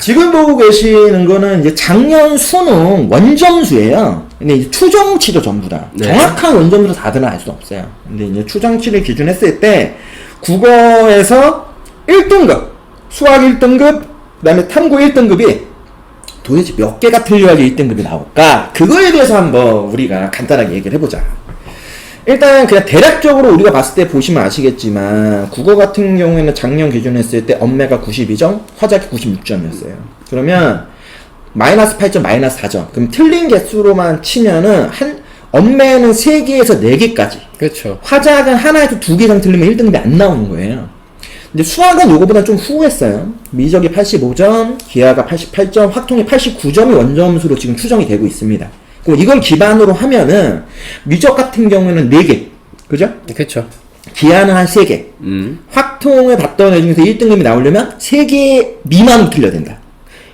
지금 보고 계시는 거는 이제 작년 수능 원점수예요. 근데 이제 추정치도 전부 다. 네. 정확한 원점수 다들은 알 수 없어요. 근데 이제 추정치를 기준했을 때 국어에서 1등급, 수학 1등급, 그 다음에 탐구 1등급이 도대체 몇 개가 틀려야지 1등급이 나올까? 그거에 대해서 한번 우리가 간단하게 얘기를 해보자. 일단 그냥 대략적으로 우리가 봤을 때 보시면 아시겠지만 국어 같은 경우에는 작년 기준했을 때 엄매가 92점, 화작이 96점이었어요. 그러면 마이너스 8점, 마이너스 4점. 그럼 틀린 개수로만 치면은 엄매는 3개에서 4개까지. 그렇죠. 화작은 하나에서 2개 이상 틀리면 1등급이 안 나오는 거예요. 근데 수학은 요거보다 좀 후했어요. 미적이 85점, 기하가 88점, 확통이 89점이 원점수로 지금 추정이 되고 있습니다. 이걸 기반으로 하면은 미적 같은 경우에는 4개, 그죠? 그렇죠. 기하는 한 3개. 확통을 봤던 애 중에서 1등급이 나오려면 3개 미만으로 틀려야 된다.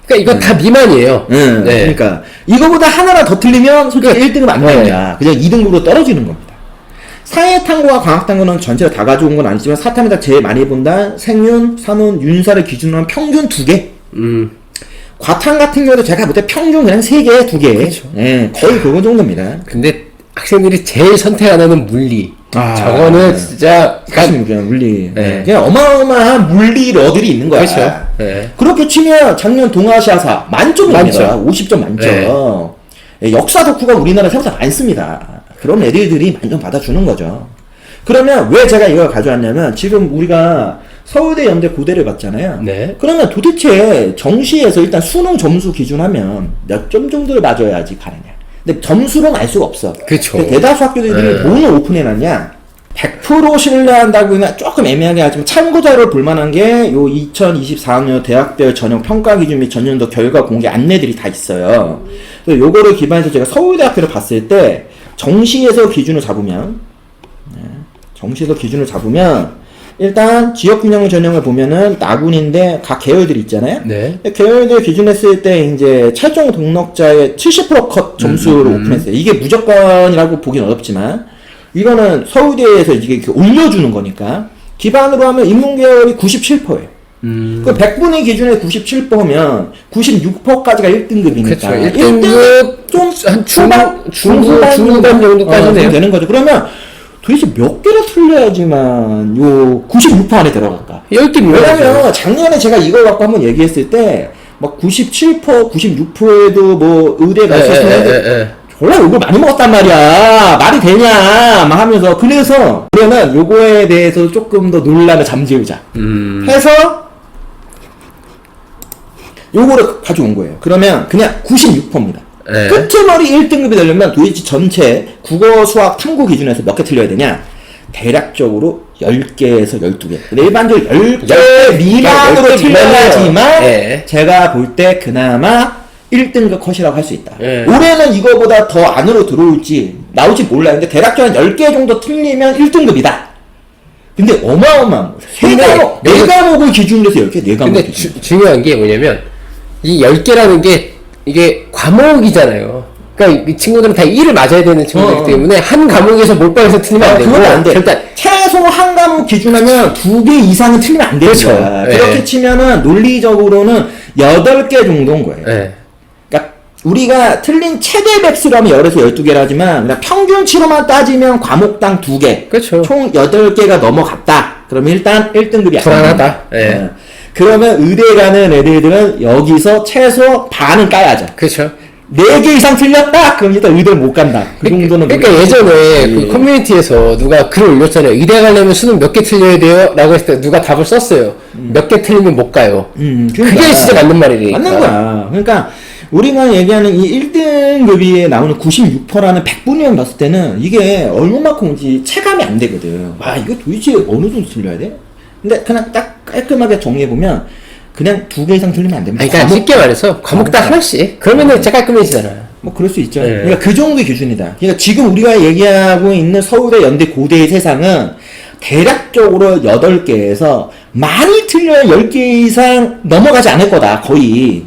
그러니까 이건 다 미만이에요. 네. 그러니까 이거보다 하나라 더 틀리면 솔직히 1등급 안 됩니다. 그냥 2등급으로 떨어지는 겁니다. 사회탐구와 과학탐구는 전체로 다 가져온 건 아니지만 사탐에다 제일 많이 본다 생윤, 산훈, 윤사를 기준으로 한 평균 2개. 과탐 같은 경우도 제가 볼 때 평균 그냥 3개, 2개. 그렇죠. 예, 거의 그거 정도입니다. 근데 학생들이 제일 선택 안 하는 물리. 저거는 진짜 사실 그냥 물리. 네. 그냥 어마어마한 물리 러들이 있는 거야. 그렇죠. 네. 그렇게 치면 작년 동아시아사 만점입니다. 만점. 50점 만점. 네. 역사 덕후가 우리나라 생각보다 많습니다. 그런 애들이 만점 받아주는 거죠. 그러면 왜 제가 이걸 가져왔냐면 지금 우리가 서울대, 연대, 고대를 봤잖아요. 네. 그러면 도대체 정시에서 일단 수능 점수 기준하면 몇 점 정도를 맞아야지 가느냐. 근데 점수로는 알 수가 없어. 그쵸. 근데 대다수 학교들이 네. 돈을 오픈해놨냐? 100% 신뢰한다고는 조금 애매하게 하지만 참고자료를 볼만한 게 요 2024년 대학별 전형 평가 기준 및 전년도 결과 공개 안내들이 다 있어요. 그래서 요거를 기반해서 제가 서울대학교를 봤을 때 정시에서 기준을 잡으면 일단 지역균형 전형을 보면은 나군인데 각 계열들이 있잖아요. 네. 계열들 기준했을 때 이제 최종 등록자의 70% 컷 점수를 오픈했어요. 이게 무조건이라고 보긴 어렵지만 이거는 서울대에서 이게 이렇게 올려주는 거니까 기반으로 하면 인문계열이 97%예요. 그 100분위 기준에 97%면 96%까지가 1등급이니까. 그렇죠. 1등급 좀한 중후반 정도까지네요. 되는 거죠. 그러면 도대체 몇 개를 틀려야지만 요 96% 안에 들어갈까? 10개 왜냐면 작년에 제가 이걸 갖고 한번 얘기했을 때 막 97%, 96%에도 뭐 의대 갈 수 있었는데 졸라 욕을 많이 먹었단 말이야. 말이 되냐 막 하면서. 그래서 그러면 요거에 대해서 조금 더 논란을 잠재우자 해서 요거를 가져온 거예요. 그러면 그냥 96%입니다. 네. 끄트머리 1등급이 되려면 도대체 전체 국어, 수학, 탐구 기준에서 몇 개 틀려야 되냐? 대략적으로 10개에서 12개. 근데 일반적으로 10개 미만으로 10개 틀려야지만 네. 제가 볼 때 그나마 1등급 컷이라고 할 수 있다. 네. 올해는 이거보다 더 안으로 들어올지 나올지 몰라요. 근데 대략적으로 한 10개 정도 틀리면 1등급이다. 근데 어마어마한 거죠. 네 과목을 기준으로 해서 10개, 네 과목 근데 기준으로. 중요한 게 뭐냐면 이 10개라는 게 이게 과목이잖아요. 그러니까 이 친구들은 다 1을 맞아야 되는 친구들이기 때문에 한 과목에서 몰빵해서 틀리면 안 되고 그건 안 돼. 일단 최소 한 과목 기준하면 2개 이상은 틀리면 안 되는 그렇죠. 거야. 네. 그렇게 치면은 논리적으로는 8개 정도인 거예요. 네. 그러니까 우리가 틀린 최대 백수로 하면 10에서 12개를 하지만 그냥 평균치로만 따지면 과목당 2개. 그렇죠. 총 8개가 넘어갔다. 그러면 일단 1등급이 불안하다. 네. 그러면 의대 가는 애들은 여기서 최소 반은 까야죠. 그렇죠. 4개 이상 틀렸다? 그럼 일단 의대를 못 간다. 그 정도는. 그러니까 예전에 그 커뮤니티에서 누가 글을 올렸잖아요. 의대 가려면 수능 몇 개 틀려야 돼요? 라고 했을 때 누가 답을 썼어요. 몇 개 틀리면 못 가요. 그러니까. 그게 진짜 맞는 말이니까. 맞는 거야. 그러니까 우리가 얘기하는 이 1등급이 나오는 96%라는 100분위원 봤을 때는 이게 얼마만큼인지 체감이 안 되거든. 와, 이거 도대체 어느 정도 틀려야 돼? 근데 그냥 딱 깔끔하게 정리해보면 그냥 2개 이상 틀리면 안 됩니다. 그러니까 쉽게 말해서 과목당 하나씩. 그러면은 진짜 깔끔해지잖아요. 뭐 그럴 수 있죠. 네. 그러니까 그 정도의 기준이다. 그러니까 지금 우리가 얘기하고 있는 서울대, 연대, 고대의 세상은 대략적으로 8개에서 많이 틀려야 10개 이상 넘어가지 않을 거다. 거의.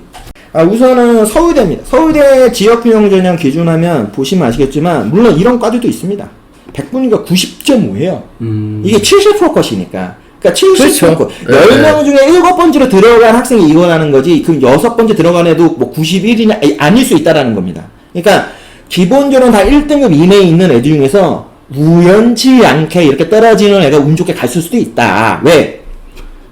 우선은 서울대입니다. 서울대 지역균형 전형 기준하면 보시면 아시겠지만 물론 이런 과들도 있습니다. 100분위가 90.5예요. 이게 70% 컷이니까. 그러니까 70%. 그렇죠. 10명 중에 7번째로 들어간 학생이 이거라는 거지, 그 6번째 들어간 애도 뭐 91이냐, 아닐 수 있다라는 겁니다. 그러니까, 기본적으로 다 1등급 이내에 있는 애들 중에서 우연치 않게 이렇게 떨어지는 애가 운 좋게 갔을 수도 있다. 왜?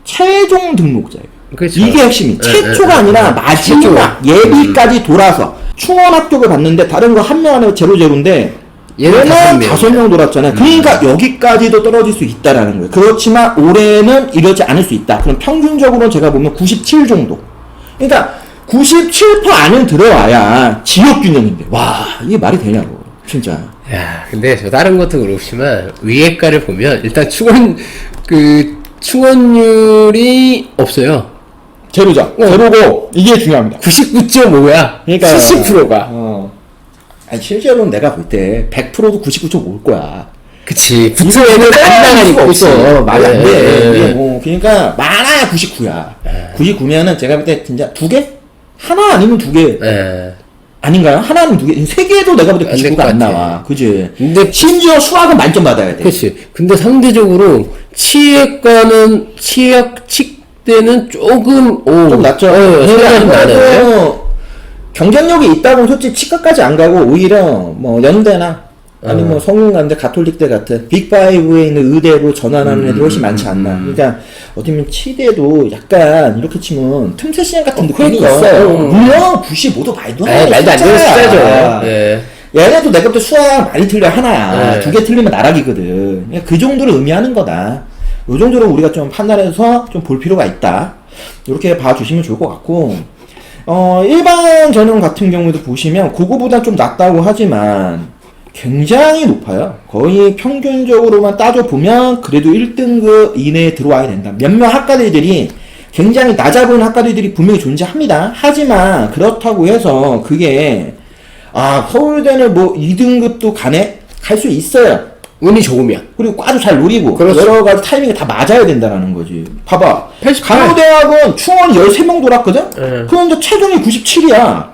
최종 등록자예요. 그렇죠. 이게 핵심이. 최초가 아니라 마지막 예비까지 돌아서 충원 합격을 봤는데 다른 거 한 명 안에 제로인데 얘는 얘는 5명. 5명 돌았잖아요. 그러니까 여기까지도 떨어질 수 있다라는 거예요. 그렇지만 올해는 이러지 않을 수 있다. 그럼 평균적으로 제가 보면 97 정도. 그러니까 97% 안에 들어와야 지역균형인데. 와, 이게 말이 되냐고. 진짜. 야, 근데 저 다른 것도 그렇지만 위에가를 보면 일단 충원율이 없어요. 제로죠. 제로고 이게 중요합니다. 99.5야. 그러니까 70%가. 아니 실제로는 내가 볼 때 100%도 99.5일 거야. 그치. 9%에는 안 나가니까 없어. 말이 안 돼. 네. 이게 뭐 그러니까 많아야 99야. 99면은 제가 볼 때 진짜 2개? 하나 아니면 2개. 예. 아닌가요? 하나 아니면 2개. 3개도 내가 볼 때 안 될 99가 것 안 같아. 나와. 그지? 근데 심지어 수학은 만점 받아야 돼. 그치. 근데 상대적으로 치액과는 치대는 조금 좀 낫죠. 생각이 좀 나네. 경쟁력이 있다고 솔직히 치과까지 안 가고 오히려 뭐 연대나 아니면 뭐 성균관대 가톨릭대 같은 빅5에 있는 의대로 전환하는 애들이 훨씬 많지 않나. 그러니까 어떻게 보면 치대도 약간 이렇게 치면 틈새 시장 같은 느낌이 그러니까. 있어요. 물론 95도 말도 안 되는 말도 안 되는 숫자죠. 예. 얘네도 내가 볼 때 수학 많이 틀려 하나야. 네. 2개 틀리면 나락이거든. 그러니까 그 정도를 의미하는 거다. 요 정도로 우리가 좀 판단해서 좀 볼 필요가 있다. 이렇게 봐주시면 좋을 것 같고, 일반 전형 같은 경우도 보시면 그거보다 좀 낮다고 하지만 굉장히 높아요. 거의 평균적으로만 따져보면 그래도 1등급 이내에 들어와야 된다. 몇몇 학과들이 굉장히 낮아보이는 학과들이 분명히 존재합니다. 하지만 그렇다고 해서 그게 서울대는 뭐 2등급도 가네? 갈 수 있어요. 운이 좋으면. 그리고 과도 잘 노리고 그렇죠. 여러 가지 타이밍이 다 맞아야 된다는 거지. 봐봐. 88. 간호대학은 충원이 13명 돌았거든? 네. 그런데 최종이 97이야.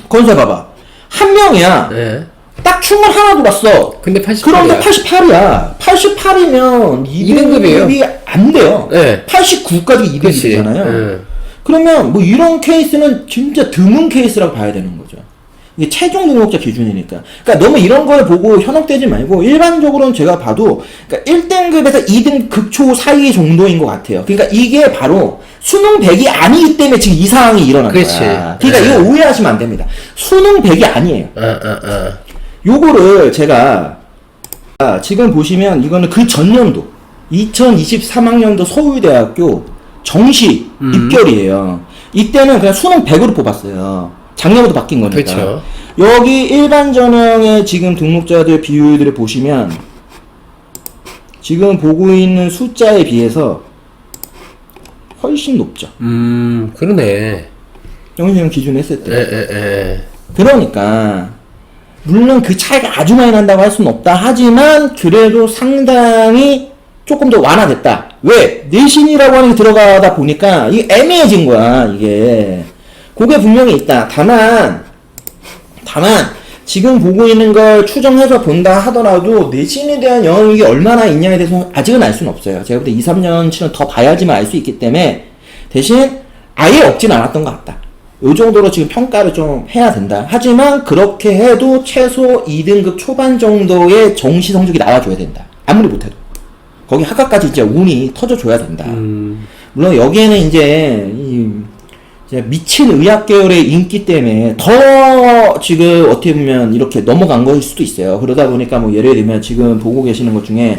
건설 봐봐. 한 명이야. 예. 딱 충원 하나 돌았어. 근데 88이야. 그런데 88이야. 88이면 2등급이에요. 2등급이 안 돼요. 네. 89까지 그치. 2등급이잖아요. 예. 그러면 뭐 이런 케이스는 진짜 드문 케이스라고 봐야 되는 거죠. 이게 최종 등록자 기준이니까. 그러니까 너무 이런 걸 보고 현혹되지 말고 일반적으로는 제가 봐도 그러니까 1등급에서 2등 급초 사이 정도인 것 같아요. 그러니까 이게 바로 수능 100이 아니기 때문에 지금 이 상황이 일어난 그렇지. 거야. 그러니까 네. 이거 오해하시면 안 됩니다. 수능 100이 아니에요. 요거를 제가 지금 보시면 이거는 그 전년도 2023학년도 서울대학교 정시 입결이에요. 이때는 그냥 수능 100으로 뽑았어요. 작년부터 바뀐 거니까. 그렇죠. 여기 일반 전형의 지금 등록자들 비율들을 보시면 지금 보고 있는 숫자에 비해서 훨씬 높죠. 그러네. 영신형 기준 했을 때. 예. 그러니까 물론 그 차이가 아주 많이 난다고 할 수는 없다 하지만 그래도 상당히 조금 더 완화됐다. 왜? 내신이라고 하는 게 들어가다 보니까 이게 애매해진 거야. 이게 그게 분명히 있다. 다만 지금 보고 있는 걸 추정해서 본다 하더라도 내신에 대한 영향이 얼마나 있냐에 대해서 아직은 알 수는 없어요. 제가 볼 때 2, 3년치는 더 봐야지만 알 수 있기 때문에 대신 아예 없진 않았던 것 같다. 요 정도로 지금 평가를 좀 해야 된다. 하지만 그렇게 해도 최소 2등급 초반 정도의 정시 성적이 나와줘야 된다. 아무리 못해도. 거기 학과까지 이제 운이 터져줘야 된다. 물론 여기에는 이제 미친 의학 계열의 인기 때문에 더 지금 어떻게 보면 이렇게 넘어간 거일 수도 있어요. 그러다 보니까 뭐 예를 들면 지금 보고 계시는 것 중에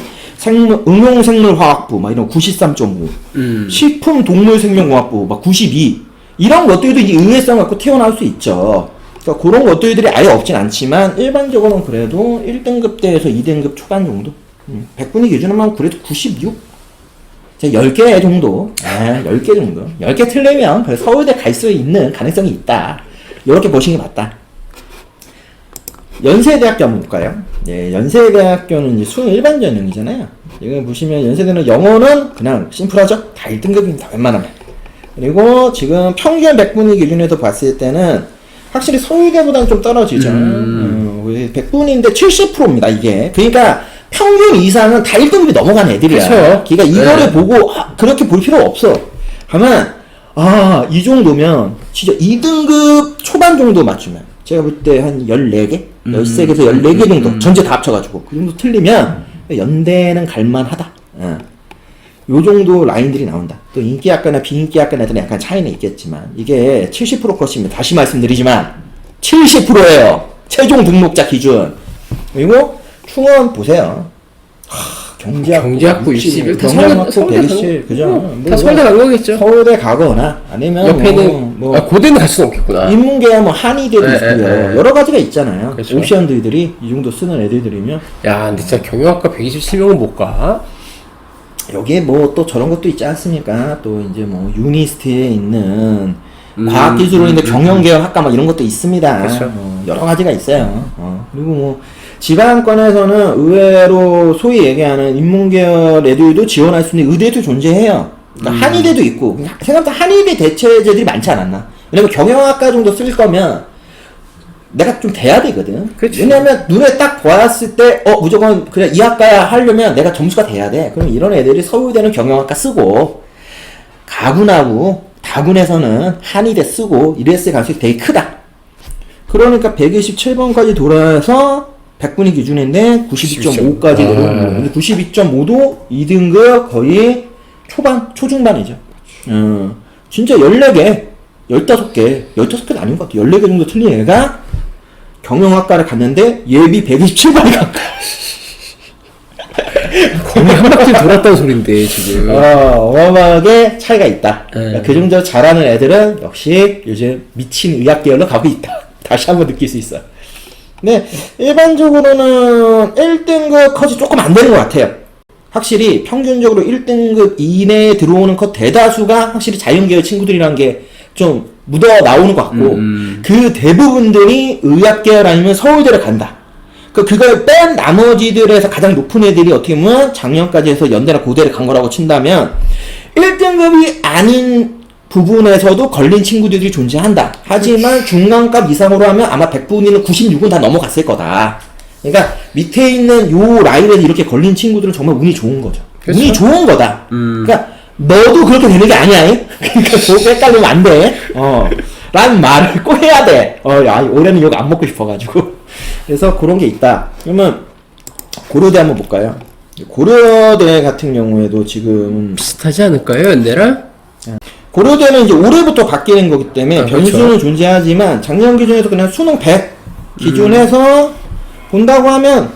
응용생물화학부 막 이런 93.5, 식품동물생명공학부 막 92 이런 것들도 이 의외성 갖고 튀어나올 수 있죠. 그러니까 그런 것들이 아예 없진 않지만 일반적으로는 그래도 1등급대에서 2등급 초반 정도 100분위 기준으로만 그래도 96 10개 정도 10개 정도 10개 틀리면 그래 서울대 갈 수 있는 가능성이 있다. 이렇게 보시는 게 맞다. 연세대학교 한번 볼까요? 네, 연세대학교는 이제 수능 일반 전형이잖아요. 여기 보시면 연세대는 영어는 그냥 심플하죠? 다 1등급입니다. 웬만하면. 그리고 지금 평균 100분위 기준에서 봤을 때는 확실히 서울대보다는 좀 떨어지죠. 100분위인데 70%입니다, 이게. 그러니까 평균 이상은 다 1등급이 넘어간 애들이야. 그쵸. 그러니까 이거를 네. 보고 그렇게 볼 필요 없어. 하면 이 정도면 진짜 2등급 초반 정도 맞추면 제가 볼 때 한 14개? 13개에서 14개 정도 전체 다 합쳐가지고 그 정도 틀리면 연대는 갈만하다. 요 정도 라인들이 나온다. 또 인기학과나 비인기학과 애들은 약간 차이는 있겠지만 이게 70% 컷입니다. 다시 말씀드리지만 70%예요. 최종 등록자 기준. 그리고 충원 보세요. 경제학부 60일 다 경제학부 서울대 120, 그죠? 다 서울대 간 거겠죠. 서울대 가거나 아니면 옆에는 고대는 갈 수는 없겠구나. 인문계야 뭐 한의대도 있고요. 여러 가지가 있잖아요. 그렇죠. 옵션들이 이 정도 쓰는 애들이면 야, 근데 진짜 경영학과 127명은 못 가. 여기에 뭐 또 저런 것도 있지 않습니까? 또 이제 뭐 유니스트에 있는 과학기술로 있는 경영계열 학과 막 이런 것도 있습니다. 그렇죠. 여러 가지가 있어요. 그리고 뭐 지방권에서는 의외로 소위 얘기하는 인문계열 애들도 지원할 수 있는 의대도 존재해요. 그러니까 한의대도 있고 생각보다 한의대 대체제들이 많지 않았나? 왜냐면 경영학과 정도 쓸 거면 내가 좀 돼야 되거든. 그치. 왜냐면 눈에 딱 보았을 때 무조건 그냥 이 학과야 하려면 내가 점수가 돼야 돼. 그럼 이런 애들이 서울대는 경영학과 쓰고 가군하고 다군에서는 한의대 쓰고 이랬을 가능성이 되게 크다. 그러니까 127번까지 돌아서 100분이 기준인데 92.5까지 내려오는 거예요. 근데 92.5도 2등급 거의 초중반이죠. 진짜 14개, 15개, 15개는 아닌 것 같아요. 14개 정도 틀린 애가 경영학과를 갔는데 예비 127번이 간 거야. 거의 한 바퀴 돌았다는 소린데, 지금. 어마어마하게 차이가 있다. 네. 그 정도 잘하는 애들은 역시 요즘 미친 의학 계열로 가고 있다. 다시 한번 느낄 수 있어요. 근데 일반적으로는 1등급 컷이 조금 안 되는 것 같아요. 확실히 평균적으로 1등급 이내에 들어오는 컷 대다수가 확실히 자연계열 친구들이라는 게 좀 묻어 나오는 것 같고 그 대부분들이 의학계열 아니면 서울대를 간다. 그걸 뺀 나머지들에서 가장 높은 애들이 어떻게 보면 작년까지 해서 연대나 고대를 간 거라고 친다면 1등급이 아닌 부분에서도 걸린 친구들이 존재한다. 하지만 중간값 이상으로 하면 아마 100분위는 96은 다 넘어갔을 거다. 그러니까 밑에 있는 요 라인에서 이렇게 걸린 친구들은 정말 운이 좋은 거죠. 그쵸? 운이 좋은 거다. 그러니까 너도 그렇게 되는 게 아니야. 그러니까 그거 헷갈리면 안 돼. 라는 말을 꼭 해야 돼. 야, 올해는 욕 안 먹고 싶어가지고. 그래서 그런 게 있다. 그러면 고려대 한번 볼까요? 고려대 같은 경우에도 지금 비슷하지 않을까요, 연대랑? 고려대는 이제 올해부터 바뀌는 거기 때문에 변수는 그렇죠. 존재하지만 작년 기준에서 그냥 수능 100 기준에서 본다고 하면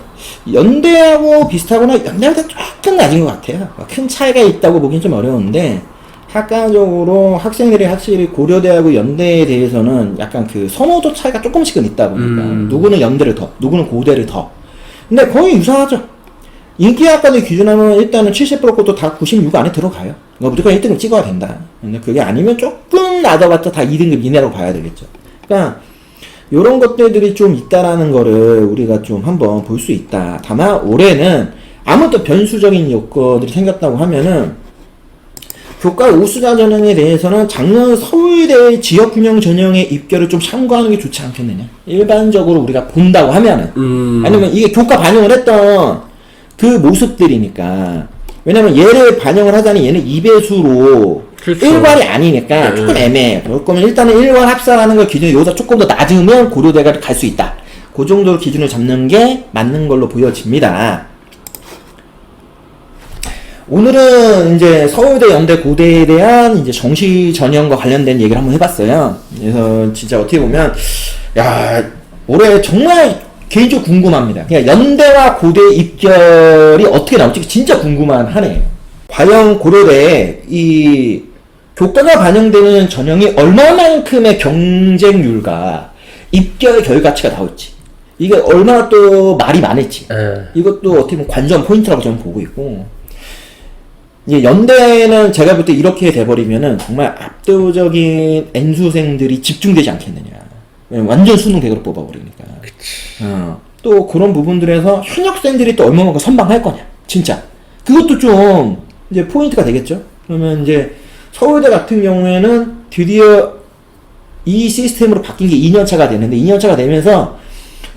연대하고 비슷하거나 연대보다 조금 낮은 것 같아요. 큰 차이가 있다고 보긴 좀 어려운데 학과적으로 학생들이 확실히 고려대하고 연대에 대해서는 약간 그 선호도 차이가 조금씩은 있다 보니까 누구는 연대를 더, 누구는 고대를 더. 근데 거의 유사하죠. 인기학과들 기준하면 일단은 70% 것도 다 96 안에 들어가요. 무조건 1등급 찍어야 된다. 근데 그게 아니면 조금 낮아봤자 다 2등급 이내라고 봐야 되겠죠. 그러니까 요런 것들이 좀 있다라는 거를 우리가 좀 한번 볼 수 있다. 다만 올해는 아무튼 변수적인 요건들이 생겼다고 하면은 교과 우수자 전형에 대해서는 작년 서울대 지역균형 전형의 입결을 좀 참고하는 게 좋지 않겠느냐. 일반적으로 우리가 본다고 하면은 아니면 이게 교과 반영을 했던 그 모습들이니까. 왜냐면 얘를 반영을 하자니 얘는 2배수로 그렇죠. 1괄이 아니니까 조금 애매해. 그럴 거면 일단은 1괄 합산하는 걸 기준으로 여기서 조금 더 낮으면 고려대가 갈 수 있다. 그 정도로 기준을 잡는 게 맞는 걸로 보여집니다. 오늘은 이제 서울대, 연대, 고대에 대한 이제 정시 전형과 관련된 얘기를 한번 해봤어요. 그래서 진짜 어떻게 보면, 야, 올해 정말 개인적으로 궁금합니다. 그냥 연대와 고대 입결이 어떻게 나올지 진짜 궁금한 한 해예요. 과연 고려대에 이 교과가 반영되는 전형이 얼마만큼의 경쟁률과 입결 결과치가 나올지, 이게 얼마나 또 말이 많을지, 이것도 어떻게 보면 관전 포인트라고 저는 보고 있고, 이제 연대는 제가 볼 때 이렇게 돼버리면은 정말 압도적인 N수생들이 집중되지 않겠느냐. 완전 수능 100으로 뽑아버리니까. 또 그런 부분들에서 현역생들이 또 얼마만큼 선방할 거냐. 진짜. 그것도 좀 이제 포인트가 되겠죠. 그러면 이제 서울대 같은 경우에는 드디어 이 시스템으로 바뀐 게 2년차가 되는데 2년차가 되면서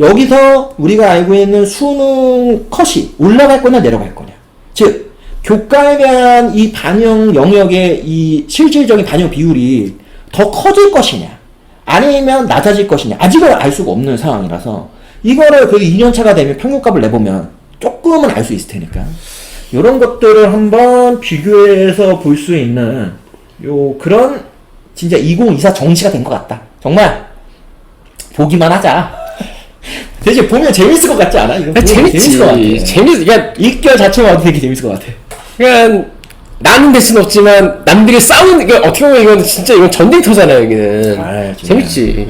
여기서 우리가 알고 있는 수능 컷이 올라갈 거냐 내려갈 거냐. 즉 교과에 대한 이 반영 영역의 이 실질적인 반영 비율이 더 커질 것이냐 아니면 낮아질 것이냐 아직은 알 수가 없는 상황이라서 이거를 그 2년차가 되면 평균값을 내보면 조금은 알 수 있을 테니까 이런 것들을 한번 비교해서 볼 수 있는 요 그런 진짜 2024 정시가 된 것 같다. 정말 보기만 하자. 대신 보면 재밌을 것 같지 않아? 이거 재밌을 것 같아. 그러니까 입결 자체가 되게 재밌을 것 같아. 그러니까 나는 될 수는 없지만 남들이 싸우는 게 어떻게 보면 이건 진짜 이건 전쟁터잖아요 여기는. 아, 재밌지.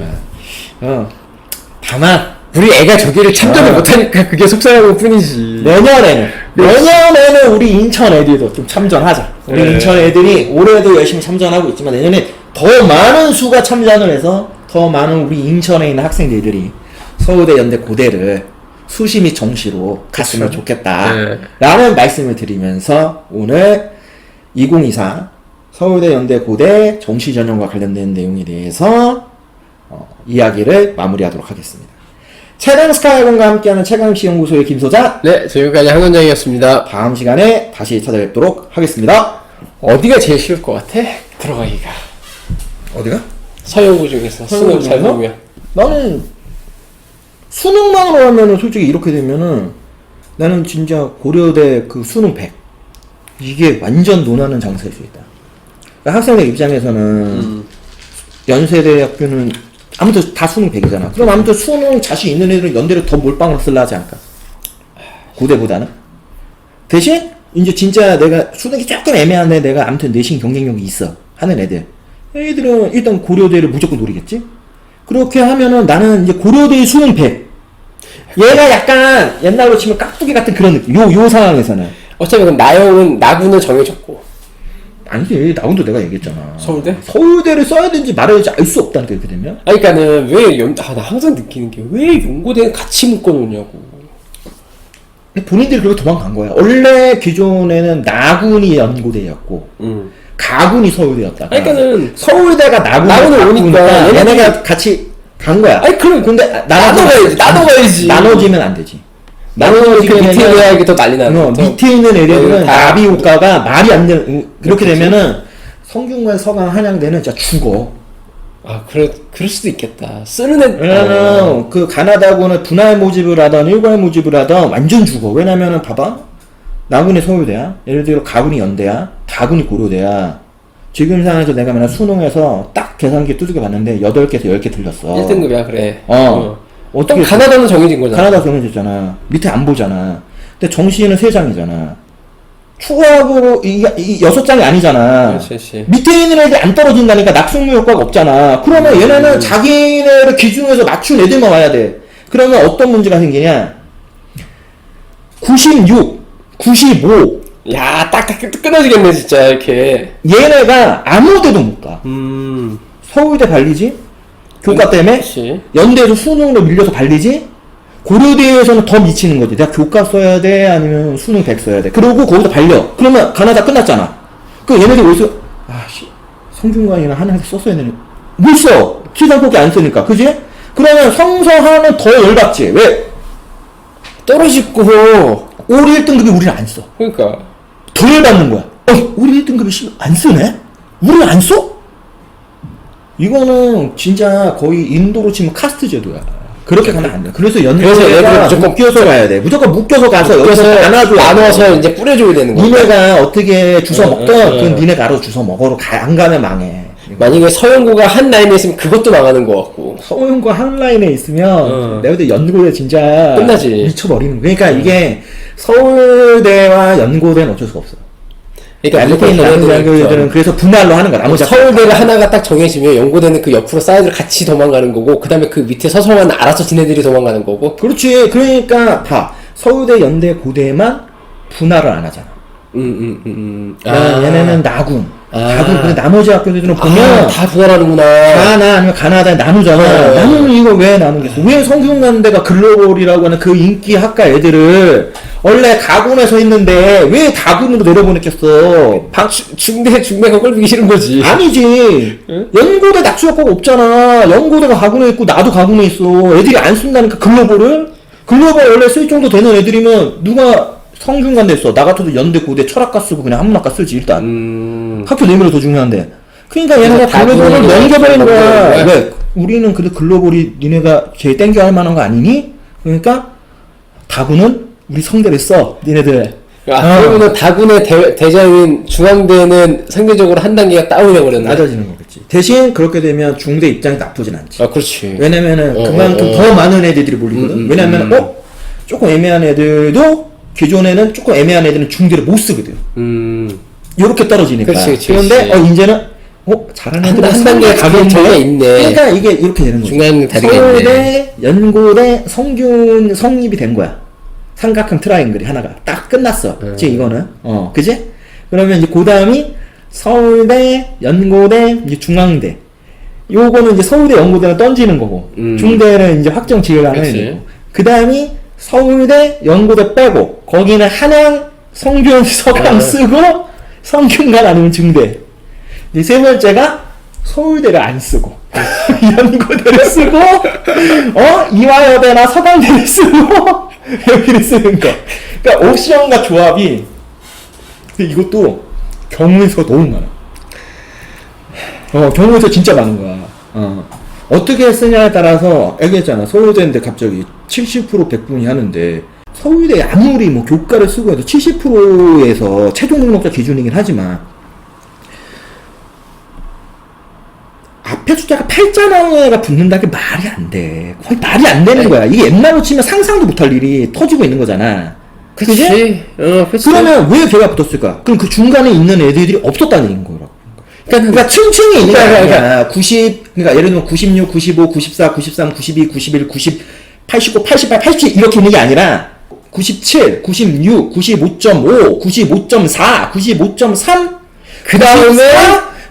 다만 우리 애가 저기를 참전을 못하니까 그게 속상한 것 뿐이지. 내년에는 우리 인천 애들도 좀 참전하자. 우리 네. 인천 애들이 올해도 열심히 참전하고 있지만 내년에 더 많은 수가 참전을 해서 더 많은 우리 인천에 있는 학생들이 서울대, 연대, 고대를 수시 및 정시로 갔으면 좋겠다. 네. 라는 말씀을 드리면서 오늘 2024 서울대, 연대, 고대 정시 전형과 관련된 내용에 대해서 이야기를 마무리하도록 하겠습니다. 최강 스카이공과 함께하는 최강시 연구소의 김소자. 네, 지금까지 한원장이었습니다. 다음 시간에 다시 찾아뵙도록 하겠습니다. 어디가 제일 쉬울 것 같아? 들어가기가. 어디가? 서영구 중에서 수능 잘 중에서? 보면. 나는 수능만으로 하면은 솔직히 이렇게 되면은 나는 진짜 고려대 그 수능 100 이게 완전 논하는 장사일 수 있다. 그러니까 학생들 입장에서는 연세대학교는 아무튼 다 수능 100이잖아. 그럼 아무튼 수능 자신 있는 애들은 연대를 더 몰빵으로 쓸라 하지 않을까? 고대보다는. 대신 이제 진짜 내가 수능이 조금 애매한데 내가 아무튼 내신 경쟁력이 있어 하는 애들은 일단 고려대를 무조건 노리겠지? 그렇게 하면은 나는 이제 고려대의 수능 100 얘가 약간 옛날로 치면 깍두기 같은 그런 느낌 요 상황에서는 어차피 그럼 나군은 정해졌고. 아니지 나온도 내가 얘기했잖아. 서울대? 서울대를 써야 되는지 말아야 되는지 알 수 없다니까 이렇게 되면. 아니 그러니까는 나 항상 느끼는 게 왜 연고대는 같이 묶어놓냐고. 본인들이 그렇게 도망간 거야. 원래 기존에는 나군이 연고대였고 가군이 서울대였다가 그러니까는 서울대가 나군을 오니까 얘네가 같이 간 거야. 아니 그럼 근데 나눠가야지. 나눠지면 안 되지. 나눠지면 그 밑에 있는 애가 더 난리 나는 밑에 있는 애들은 다 나비 효과가 말이 안 되는 그렇게 되면은 성균관 서강 한양대는 진짜 죽어. 아 그럴 수도 있겠다. 쓰는 애. 왜냐면 그 가나다군을 분할 모집을 하던 일괄 모집을 하던 완전 죽어. 왜냐면은 봐봐 나군이 서울대야. 예를 들어 가군이 연대야. 다군이 고려대야. 지금 상황에서 내가 맨날 수능에서 딱 계산기 두들겨 봤는데 8개에서 10개 틀렸어. 1등급이야 그래. 어떻게 가나다는 정해진 거잖아. 가나다 정해졌잖아. 밑에 안 보잖아. 근데 정시에는 3장이잖아. 추가적으로 이 6장이 아니잖아. 그렇지. 밑에 있는 애들이 안 떨어진다니까 낙승무 효과가 없잖아. 그러면 얘네는 자기네를 기준으로 맞춘 애들만 와야 돼. 그러면 어떤 문제가 생기냐? 96, 95. 야, 딱딱 끊어지겠네 진짜 이렇게. 얘네가 아무 데도 못 가. 서울대 발리지? 교과 때문에? 그치. 연대에서 수능으로 밀려서 발리지? 고려대에서는 더 미치는 거지. 내가 교과 써야 돼? 아니면 수능 100 써야 돼? 그러고 거기서 발려. 그러면 가나다 끝났잖아. 그 얘네들 어디서, 성균관이나 한양대 썼어야 되는, 못 써! 기상폭이 안 쓰니까. 그지? 그러면 성서하는 더 열받지. 왜? 떨어지고. 올 1등급이 우리는 안 써. 그러니까. 더 열받는 거야. 우리 1등급이 안 쓰네? 우리는 안 써? 이거는 진짜 거의 인도로 치면 카스트 제도야. 그렇게 가면 안 돼. 그래서 연대가 무조건 묶여서 가야 돼. 무조건 묶여서 가서 여기서 나눠서 이제 뿌려줘야 되는 거야. 니네가 어떻게 주워 먹던 그건 니네가 알아서 주워 먹어로 안 가면 망해. 만약에 서영고가 한 라인에 있으면 그것도 망하는 거 같고. 서울과 한 라인에 있으면 내가 볼때 연고대 진짜 끝나지. 미쳐버리는 거야. 그러니까 이게 서울대와 연고대는 어쩔 수가 없어. 그러니까 밑에 있는 연고대들은 그래서 분할로 하는 거야. 나머지 서울대가 하나가 딱 정해지면 연고대는 그 옆으로 쌓여들 같이 도망가는 거고, 그 다음에 그 밑에 서성한 알아서 지네들이 도망가는 거고. 그렇지. 그러니까 봐. 서울대, 연대, 고대만 분할을 안 하잖아. 얘네는 나군. 나군. 근데 나머지 학교들은 보면 다 분할하는구나. 아니면 가나다에 나누잖아. 나는 이거 왜 나누겠어? 왜 성균관대가 글로벌이라고 하는 그 인기 학과 애들을 원래 가군에 서 있는데 왜 다군으로 내려보냈겠어? 중대가 꼴보기 싫은 거지. 아니지. 연고대 낙수협파가 없잖아. 연고대가 가군에 있고 나도 가군에 있어. 애들이 안 쓴다니까 글로벌을. 글로벌 원래 쓸 정도 되는 애들이면 누가 성균관대 써. 나 같아도 연대 고대 철학과 쓰고 그냥 한문학과 쓰지 일단. 학교 내밀어 더 중요한데. 그러니까 얘네가 글로벌을 넘겨버리는 거야. 왜? 우리는 그래도 글로벌이 니네가 제일 땡겨 할 만한 거 아니니? 그러니까 다군은 우리 성대를 써. 니네들. 그러면은 다군의 대장인 중앙대는 상대적으로 한 단계가 다운해 버렸네. 낮아지는 거겠지. 대신 그렇게 되면 중대 입장이 나쁘진 않지. 그렇지. 왜냐면은 그만큼 더 많은 애들이 몰리거든. 왜냐면 조금 애매한 애들도 기존에는 조금 애매한 애들은 중대를 못 쓰거든. 요렇게 떨어지니까. 그렇지. 그런데 이제는 잘하는 애들은 한 단계 가격 차이가 있네. 그러니까 이게 이렇게 되는 거지. 중간 다르겠네. 서울대, 연고대, 성균 성립이 된 거야. 삼각형 트라이앵글이 하나가 딱 끝났어. 지금 이거는 그지? 그러면 이제 그 다음이 서울대, 연고대, 이제 중앙대. 요거는 이제 서울대, 연고대는 던지는 거고, 중대는 이제 확정 지으라는 거고. 그 다음이 서울대, 연고대 빼고 거기는 한양, 성균, 서강 쓰고 성균관 아니면 중대. 이제 세 번째가 서울대를 안 쓰고 연고대를 쓰고 이화여대나 서강대를 쓰고 여기를 쓰는 거. 그러니까 옵션과 조합이 근데 이것도 경우에서 너무 많아. 경우에서 진짜 많은 거야. 어떻게 쓰냐에 따라서 얘기했잖아. 서울대인데 갑자기 70% 100분이 하는데 서울대 아무리 뭐 교과를 쓰고 해도 70%에서 최종 등록자 기준이긴 하지만 앞에 숫자가 8자가 붙는다 게 말이 안 돼. 거의 말이 안 되는 거야. 이게 옛날로 치면 상상도 못할 일이 터지고 있는 거잖아. 그치? 그치. 그러면 왜 걔가 붙었을까? 그럼 그 중간에 있는 애들이 없었다는 얘기인 거라고. 그러니까 층층이 있는 거야. 그러니까 90, 그러니까 예를 들면 96, 95, 94, 93, 92, 91, 90, 89, 88, 87 이렇게 있는 게 아니라 97, 96, 95.5, 95.4, 95.3, 그 다음에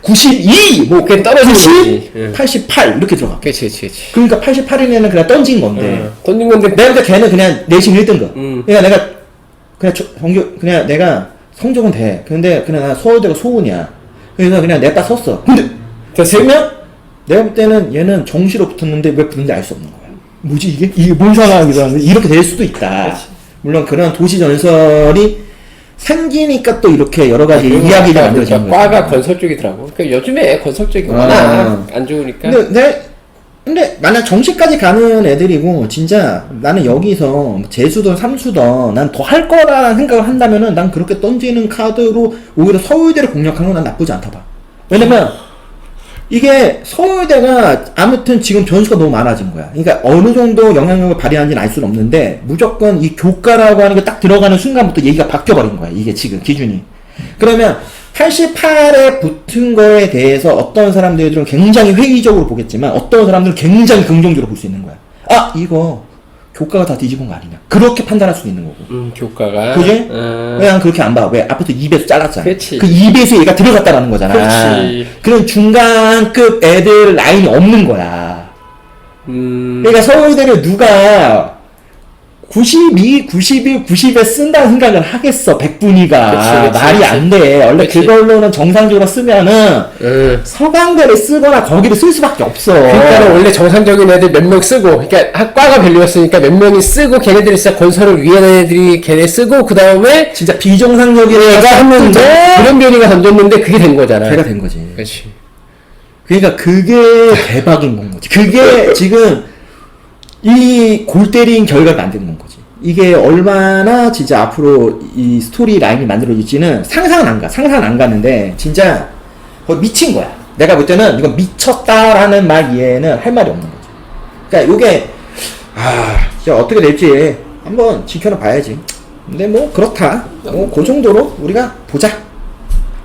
92, 뭐, 그게 떨어지는 90, 거지. 88, 이렇게 들어가. 그치. 그러니까 88이면은 그냥 던진 건데. 던진 건데. 내가 볼 때 걔는 그냥 내신 1등급. 그러니까 내가, 그냥 내가 성적은 돼. 근데 그냥 나 서울대가 소운이야. 그래서 그냥 냈다 썼어. 근데, 그러면 내가 볼 때는 얘는 정시로 붙었는데 왜 붙는지 알 수 없는 거야. 뭐지 이게? 이게 뭔 상황이라는 이렇게 될 수도 있다. 그치. 물론 그런 도시 전설이 생기니까 또 이렇게 여러 가지 이야기가 만들어지는 거야. 과가 건설 쪽이더라고. 그러니까 요즘에 건설 쪽이 워낙 안 좋으니까. 근데 만약 정시까지 가는 애들이고 진짜 나는 여기서 재수든 삼수든 난 더 할 거라는 생각을 한다면은 난 그렇게 던지는 카드로 오히려 서울대를 공략하는 건 난 나쁘지 않다 봐. 왜냐면 이게 서울대가 아무튼 지금 변수가 너무 많아진 거야. 그러니까 어느 정도 영향력을 발휘하는지는 알 수는 없는데 무조건 이 교과라고 하는 게 딱 들어가는 순간부터 얘기가 바뀌어버린 거야. 이게 지금 기준이. 그러면 88에 붙은 거에 대해서 어떤 사람들은 굉장히 회의적으로 보겠지만 어떤 사람들은 굉장히 긍정적으로 볼 수 있는 거야. 이거 교과가 다 뒤집은 거 아니냐. 그렇게 판단할 수 있는 거고. 교과가. 그지? 왜 난 그렇게 안 봐? 왜? 앞에서 2배수 잘랐잖아. 그치. 그 2배수에 얘가 들어갔다라는 거잖아. 그렇지. 그런 중간급 애들 라인이 없는 거야. 그러니까 서울대를 누가 92, 91, 90에 쓴다는 생각을 하겠어, 백분위가. 말이 안 돼. 원래 그걸로는 정상적으로 쓰면은, 서강대를 쓰거나 거기를 쓸 수밖에 없어. 그러니까 원래 정상적인 애들 몇 명 쓰고, 그러니까 학과가 별로였으니까 몇 명이 쓰고, 걔네들이 진짜 건설을 위한 애들이 걔네 쓰고, 그 다음에 진짜 비정상적인 애가 했는데, 그런 변이가 던졌는데 그게 된 거잖아. 걔가 된 거지. 그렇지. 그러니까 그게 대박인 건 거지. 그게 지금, 이 골 때린 결과가 만드는 건 거지. 이게 얼마나 진짜 앞으로 이 스토리 라인이 만들어질지는 상상은 안 가는데 진짜 거의 미친 거야. 내가 볼 때는 이건 미쳤다라는 말 이외에는 할 말이 없는 거지. 그러니까 요게 진짜 어떻게 될지 한번 지켜는 봐야지. 근데 뭐 그렇다. 뭐 그 정도로 우리가 보자.